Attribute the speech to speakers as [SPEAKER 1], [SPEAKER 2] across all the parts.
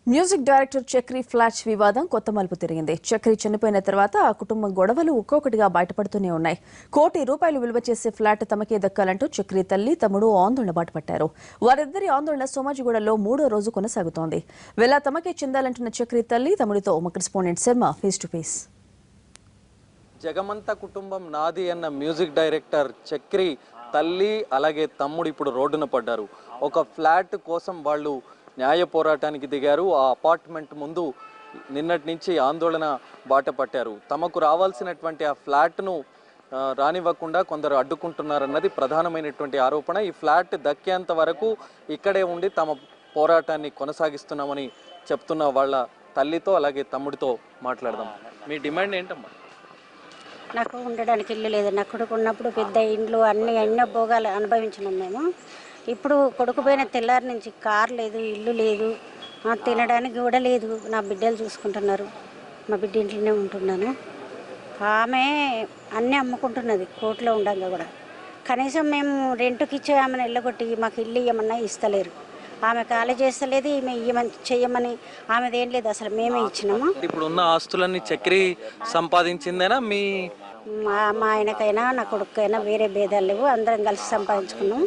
[SPEAKER 1] Music director Chakri flash వివాదం కొత్త మలుపు తిరిగింది. చక్రి చనిపోయిన తర్వాత ఆ కుటుంబం గొడవలు ఒక్కొక్కటిగా బయటపడుతూనే ఉన్నాయి. ₹1 కోటి విలువ చేసే ఫ్లాట్ తమకే దక్కాలంటూ చక్రి తల్లి, తమ్ముడు ఆందోళన బాటపట్టారు. వారిద్దరి ఆందోళన సోమాజిగూడలో 3వ రోజు కొనసాగుతోంది. వేళ తమకే చెందాలంటున్న చక్రి తల్లి, తమ్ముడితో మా correspondent Sharma face to face.
[SPEAKER 2] జగమంత కుటుంబం నాది అన్న మ్యూజిక్ డైరెక్టర్ చక్రి తల్లి అలాగే తమ్ముడు ఇప్పుడు రోడ్డున పడ్డారు. ఒక ఫ్లాట్ కోసం వాళ్ళు న్యాయ పోరాటానికి దిగారు. ఆ అపార్ట్మెంట్ ముందు నిన్నటి నుంచి ఆందోళన బాట పట్టారు. తమకు రావాల్సినటువంటి ఆ ఫ్లాట్ను రానివ్వకుండా కొందరు అడ్డుకుంటున్నారన్నది ప్రధానమైనటువంటి ఆరోపణ. ఈ ఫ్లాట్ దక్కేంత వరకు ఇక్కడే ఉండి తమ పోరాటాన్ని కొనసాగిస్తున్నామని చెప్తున్న వాళ్ళ తల్లితో అలాగే తమ్ముడితో మాట్లాడదాం. మీ డిమాండ్ ఏంటమ్మా?
[SPEAKER 3] నాకు ఉండడానికి ఇల్లు లేదు. నా కొడుకు ఉన్నప్పుడు పెద్ద ఇండ్లు ఎన్నో భోగాలు అనుభవించినాం మేము. ఇప్పుడు కొడుకు పోయిన తెల్లారి నుంచి కారు లేదు, ఇల్లు లేదు, తినడానికి కూడా లేదు. నా బిడ్డలు చూసుకుంటున్నారు. మా బిడ్డ ఇంట్లోనే ఉంటున్నాను. ఆమె అన్నీ అమ్ముకుంటున్నది కోర్టులో ఉండగా కూడా. కనీసం మేము రెంట్కి ఇచ్చే ఆమెను వెళ్ళగొట్టి మాకు ఇల్లు ఇవ్వమన్నా ఇస్తలేరు. ఆమె ఖాళీ చేస్తలేదు, ఈమె ఇవ్వమని చెయ్యమని ఆమెదేం లేదు. అసలు మేమే ఇచ్చినాము.
[SPEAKER 2] ఇప్పుడు ఉన్న ఆస్తులన్నీ చక్రి సంపాదించిందేనా?
[SPEAKER 3] మా ఆయనకైనా నా కొడుకైనా వేరే భేదాలు లేవు. అందరం కలిసి సంపాదించుకున్నాం.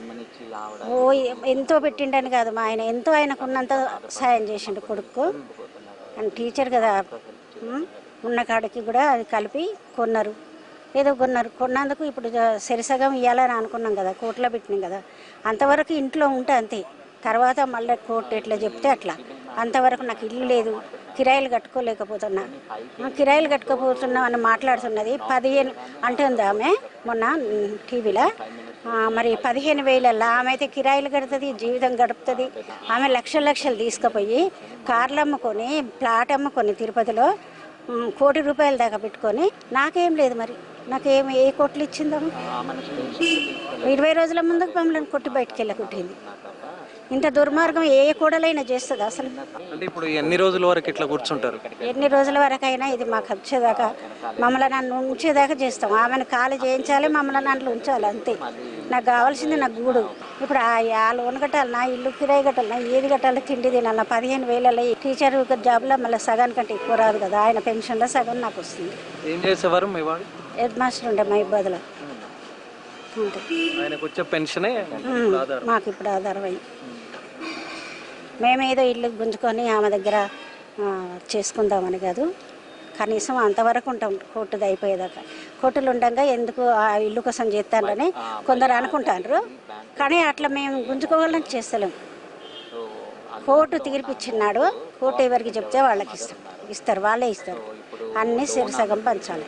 [SPEAKER 3] ఎంతో పెట్టిండని కాదు, మా ఆయన ఎంతో ఆయనకున్నంత సాయం చేసిండు కొడుకు. అని టీచర్ కదా, ఉన్న కాడికి కూడా అది కలిపి కొన్నారు. కొన్నందుకు ఇప్పుడు సరిసగం ఇవ్వాలని అనుకున్నాం కదా, కోర్టులో పెట్టినాం కదా. అంతవరకు ఇంట్లో ఉంటే అంతే. తర్వాత మళ్ళీ కోర్టు ఎట్లా చెప్తే అట్లా. అంతవరకు నాకు ఇల్లు లేదు, కిరాయిలు కట్టుకోలేకపోతున్నా. కిరాయిలు కట్టుకోపోతున్నా అని మాట్లాడుతున్నది. 15 అంటుంది ఆమె మొన్న టీవీలో. మరి 15,000 ఆమె అయితే కిరాయిలు కడుతుంది, జీవితం గడుపుతుంది. ఆమె లక్షలు తీసుకుపోయి కార్లు అమ్ముకొని, ప్లాట్ అమ్ముకొని తిరుపతిలో ₹1 కోటి దాకా పెట్టుకొని నాకేం లేదు. మరి నాకేం ఏ కోట్లు ఇచ్చిందాము? 20 రోజుల ముందుకు మమ్మల్ని కొట్టి బయటికి వెళ్ళకొట్టింది. ఇంత దుర్మార్గం ఏ కోడలైనా చేస్తుంది అసలు?
[SPEAKER 2] అంటే ఇప్పుడు ఎన్ని రోజుల వరకు ఇట్లా కూర్చుంటారు?
[SPEAKER 3] ఎన్ని రోజుల వరకు అయినా ఇది మాకు వచ్చేదాకా, మమ్మల్ని ఉంచేదాకా చేస్తాం. ఆమెను ఖాళీ చేయించాలి, మమ్మల్ని నన్ను ఉంచాలి, అంతే. నాకు కావాల్సింది నా గూడు. ఇప్పుడు ఆ లోన్ కట్టాలి, నా ఇల్లు కిరాయి కట్టాలి, నా ఏది కట్టాలి, తిండి తినాలి. 15,000 టీచర్ జాబ్లో మళ్ళీ సగానికంటే ఎక్కువ రాదు కదా. ఆయన పెన్షన్లో సగం నాకు వస్తుంది.
[SPEAKER 2] ఏం చేసేవారు మీ వాడు?
[SPEAKER 3] హెడ్ మాస్టర్ ఉండే మా ఇబ్బందులో.
[SPEAKER 2] ఆయనకు వచ్చే పెన్షనే
[SPEAKER 3] మాకు ఇప్పుడు ఆధారం అయ్యి మేమేదో ఇల్లు గుంజుకొని ఆమె దగ్గర చేసుకుందామని కాదు. కనీసం అంతవరకు ఉంటాం కోర్టుది అయిపోయేదాకా. కోర్టులు ఉండగా ఎందుకు ఆ ఇల్లు కోసం చేస్తానని కొందరు అనుకుంటారు. కానీ అట్లా మేము గుంజుకోవాలని చేస్తలేము. కోర్టు తీర్పిచ్చిన్నాడు. కోర్టు ఎవరికి చెప్తే వాళ్ళకి ఇస్తారు, వాళ్ళే ఇస్తారు. అన్నీ సగం పంచాలి,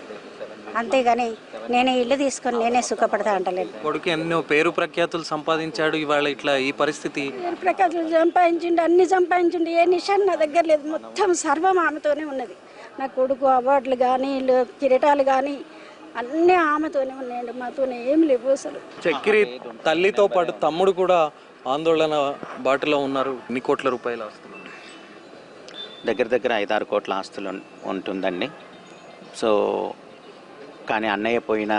[SPEAKER 3] అంతేగాని నేనే ఇల్లు తీసుకొని నేనే సుఖపడతా అంటలేదు.
[SPEAKER 2] కొడుకు ఎన్నో పేరు ప్రఖ్యాతులు సంపాదించాడు, ఇవాళ ఇట్లా ఈ పరిస్థితి.
[SPEAKER 3] పేరు ప్రఖ్యాతులు సంపాదించిండు, అన్ని సంపాదించిండు. ఏ నిషాన్ నా దగ్గర లేదు. మొత్తం సర్వం ఆమెతోనే ఉన్నది. నా కొడుకు అవార్డులు కానీ కిరీటాలు కానీ అన్నీ ఆమెతోనే ఉన్నాయండి. మాతోనే ఏం లేవు అసలు.
[SPEAKER 2] చక్రి తల్లితో పాటు తమ్ముడు కూడా ఆందోళన బాటలో ఉన్నారు. ఎన్ని కోట్ల రూపాయల ఆస్తులు?
[SPEAKER 4] దగ్గర 5-6 కోట్ల ఆస్తులు ఉంటుందండి. సో కానీ అన్నయ్య పోయిన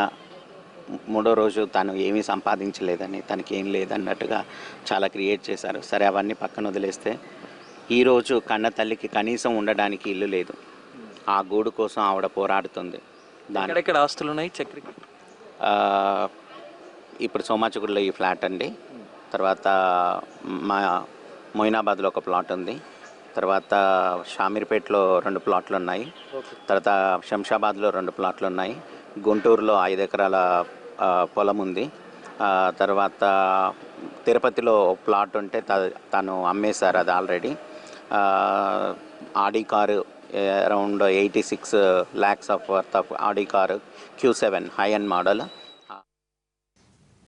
[SPEAKER 4] 3వ రోజు తను ఏమీ సంపాదించలేదని, తనకి ఏం లేదన్నట్టుగా చాలా క్రియేట్ చేశారు. సరే, అవన్నీ పక్కన వదిలేస్తే ఈరోజు కన్న తల్లికి కనీసం ఉండడానికి ఇల్లు లేదు. ఆ గూడు కోసం ఆవిడ పోరాడుతుంది.
[SPEAKER 2] ఎక్కడ ఆస్తులు ఉన్నాయి చక్రికి?
[SPEAKER 4] ఇప్పుడు సోమాజిగూడలో ఈ ఫ్లాట్ అండి. తర్వాత మా మొయినాబాద్లో ఒక ప్లాట్ ఉంది. తర్వాత షామీర్పేటలో 2 ప్లాట్లు ఉన్నాయి. తర్వాత శంషాబాద్లో 2 ప్లాట్లు ఉన్నాయి. గుంటూరులో 5 ఎకరాల పొలం ఉంది. తర్వాత తిరుపతిలో ప్లాట్ ఉంటే తను అమ్మేశారు అది already. Audi car around 86 lakhs of worth of Audi car Q7 high and model.